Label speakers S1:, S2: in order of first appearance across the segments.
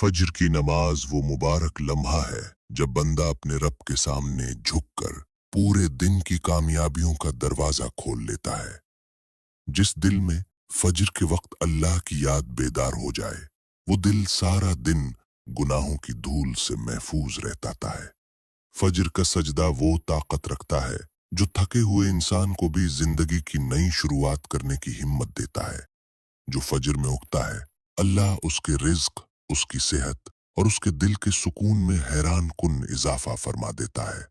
S1: फज्र की नमाज वो मुबारक लम्हा है जब बंदा अपने रब के सामने झुककर पूरे दिन की कामयाबियों का दरवाजा खोल लेता है। जिस दिल में फज्र के वक्त अल्लाह की याद बेदार हो जाए, वो दिल सारा दिन गुनाहों की धूल से महफूज रहता है। फज्र का सजदा वो ताकत रखता है जो थके हुए इंसान को भी जिंदगी की नई शुरुआत करने की हिम्मत देता है। जो फज्र में उगता है, अल्लाह उसके रिज्क, उसकी सेहत और उसके दिल के सुकून में हैरान कुन इजाफा फरमा देता है।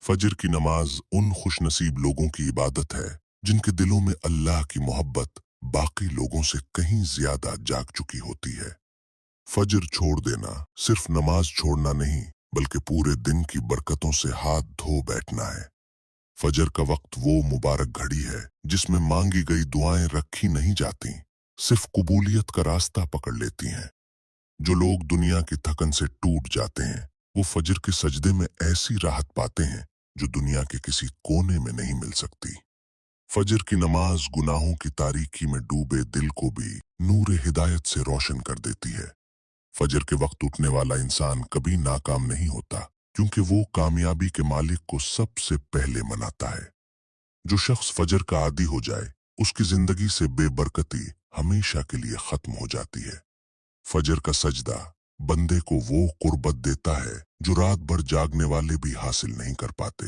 S1: फज्र की नमाज उन खुशनसीब लोगों की इबादत है जिनके दिलों में अल्लाह की मोहब्बत बाकी लोगों से कहीं ज्यादा जाग चुकी होती है। फज्र छोड़ देना सिर्फ नमाज छोड़ना नहीं, बल्कि पूरे दिन की बरकतों से हाथ धो बैठना है। फजर का वक्त वो मुबारक घड़ी है जिसमें मांगी गई दुआएं रखी नहीं जाती, सिर्फ कबूलियत का रास्ता पकड़ लेती हैं। जो लोग दुनिया की थकन से टूट जाते हैं, वो फजर के सजदे में ऐसी राहत पाते हैं जो दुनिया के किसी कोने में नहीं मिल सकती। फजर की नमाज गुनाहों की तारीकी में डूबे दिल को भी नूर हिदायत से रोशन कर देती है। फजर के वक्त उठने वाला इंसान कभी नाकाम नहीं होता, क्योंकि वो कामयाबी के मालिक को सबसे पहले मनाता है। जो शख्स फजर का आदी हो जाए, उसकी जिंदगी से बेबरकती हमेशा के लिए खत्म हो जाती है। फजर का सजदा बंदे को वो कुर्बत देता है जो रात भर जागने वाले भी हासिल नहीं कर पाते।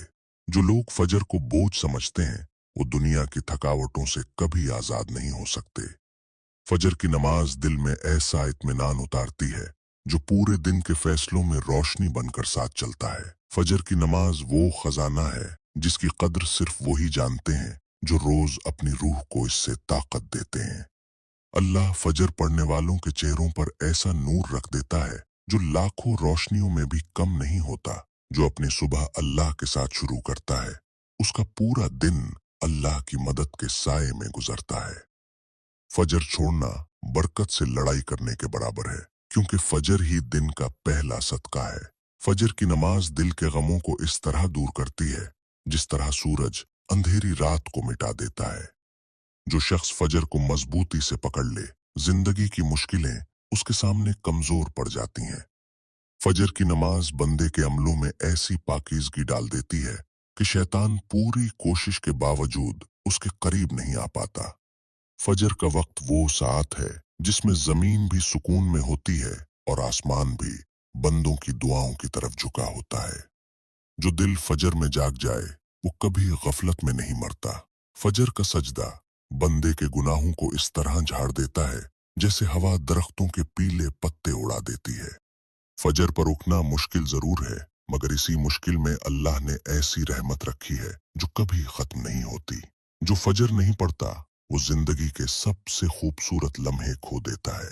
S1: जो लोग फजर को बोझ समझते हैं, वो दुनिया की थकावटों से कभी आजाद नहीं हो सकते। फजर की नमाज दिल में ऐसा इत्मीनान उतारती है जो पूरे दिन के फैसलों में रोशनी बनकर साथ चलता है। फजर की नमाज वो खजाना है जिसकी कद्र सिर्फ वही जानते हैं जो रोज अपनी रूह को इससे ताकत देते हैं। अल्लाह फजर पढ़ने वालों के चेहरों पर ऐसा नूर रख देता है जो लाखों रोशनियों में भी कम नहीं होता। जो अपनी सुबह अल्लाह के साथ शुरू करता है, उसका पूरा दिन अल्लाह की मदद के साए में गुजरता है। फजर छोड़ना बरकत से लड़ाई करने के बराबर है, क्योंकि फजर ही दिन का पहला सदका है। फजर की नमाज दिल के गमों को इस तरह दूर करती है जिस तरह सूरज अंधेरी रात को मिटा देता है। जो शख्स फजर को मजबूती से पकड़ ले, जिंदगी की मुश्किलें उसके सामने कमजोर पड़ जाती हैं। फजर की नमाज बंदे के अमलों में ऐसी पाकीज़गी डाल देती है कि शैतान पूरी कोशिश के बावजूद उसके करीब नहीं आ पाता। फजर का वक्त वो साथ है जिसमें जमीन भी सुकून में होती है और आसमान भी बंदों की दुआओं की तरफ झुका होता है। जो दिल फजर में जाग जाए, वो कभी गफलत में नहीं मरता। फजर का सजदा बंदे के गुनाहों को इस तरह झाड़ देता है जैसे हवा दरख्तों के पीले पत्ते उड़ा देती है। फजर पर उठना मुश्किल जरूर है, मगर इसी मुश्किल में अल्लाह ने ऐसी रहमत रखी है जो कभी खत्म नहीं होती। जो फजर नहीं पढ़ता, वो जिंदगी के सबसे खूबसूरत लम्हे खो देता है।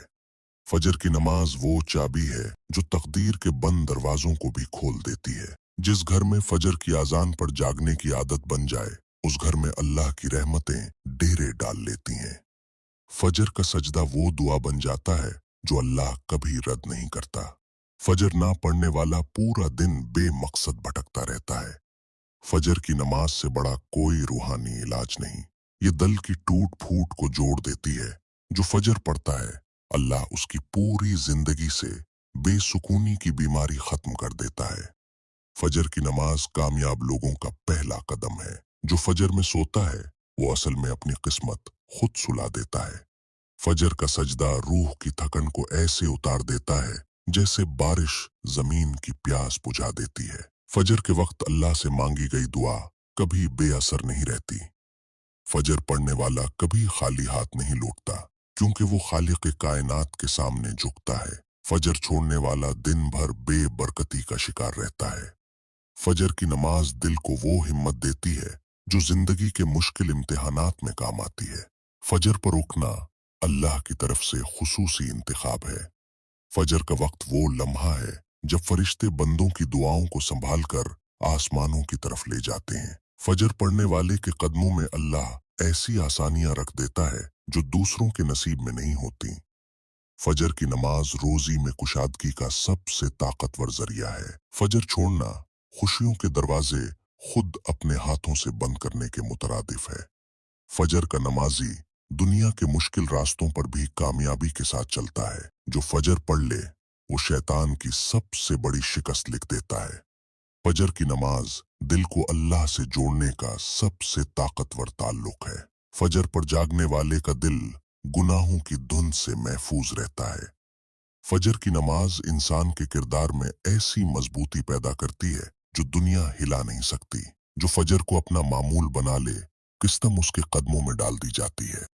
S1: फजर की नमाज वो चाबी है जो तकदीर के बंद दरवाजों को भी खोल देती है। जिस घर में फजर की आजान पर जागने की आदत बन जाए, उस घर में अल्लाह की रहमतें डेरे डाल लेती हैं। फजर का सजदा वो दुआ बन जाता है जो अल्लाह कभी रद्द नहीं करता। फजर ना पढ़ने वाला पूरा दिन बेमकसद भटकता रहता है। फजर की नमाज से बड़ा कोई रूहानी इलाज नहीं। ये दिल की टूट फूट को जोड़ देती है। जो फजर पढ़ता है, अल्लाह उसकी पूरी जिंदगी से बेसुकूनी की बीमारी खत्म कर देता है। फजर की नमाज कामयाब लोगों का पहला कदम है। जो फजर में सोता है, वो असल में अपनी किस्मत खुद सुला देता है। फजर का सजदा रूह की थकन को ऐसे उतार देता है जैसे बारिश जमीन की प्यास बुझा देती है। फजर के वक्त अल्लाह से मांगी गई दुआ कभी बेअसर नहीं रहती। फजर पढ़ने वाला कभी खाली हाथ नहीं लौटता, क्योंकि वो खालिक कायनात के सामने झुकता है। फजर छोड़ने वाला दिन भर बेबरकती का शिकार रहता है। फजर की नमाज दिल को वो हिम्मत देती है जो जिंदगी के मुश्किल इम्तिहानात में काम आती है। फजर पर उठना अल्लाह की तरफ से खुसूसी इंतखाब है। फजर का वक्त वो लम्हा है जब फरिश्ते बंदों की दुआओं को संभाल कर आसमानों की तरफ ले जाते हैं। फजर पढ़ने वाले के कदमों में अल्लाह ऐसी आसानियां रख देता है जो दूसरों के नसीब में नहीं होती। फजर की नमाज रोजी में कुशादगी का सबसे ताकतवर जरिया है। फजर छोड़ना खुशियों के दरवाजे खुद अपने हाथों से बंद करने के मुतरादिफ है। फजर का नमाजी दुनिया के मुश्किल रास्तों पर भी कामयाबी के साथ चलता है। जो फजर पढ़ ले, वो शैतान की सबसे बड़ी शिकस्त लिख देता है। फजर की नमाज दिल को अल्लाह से जोड़ने का सबसे ताकतवर ताल्लुक है। फजर पर जागने वाले का दिल गुनाहों की धुंध से महफूज रहता है। फजर की नमाज इंसान के किरदार में ऐसी मजबूती पैदा करती है जो दुनिया हिला नहीं सकती। जो फजर को अपना मामूल बना ले, किस्म उसके कदमों में डाल दी जाती है।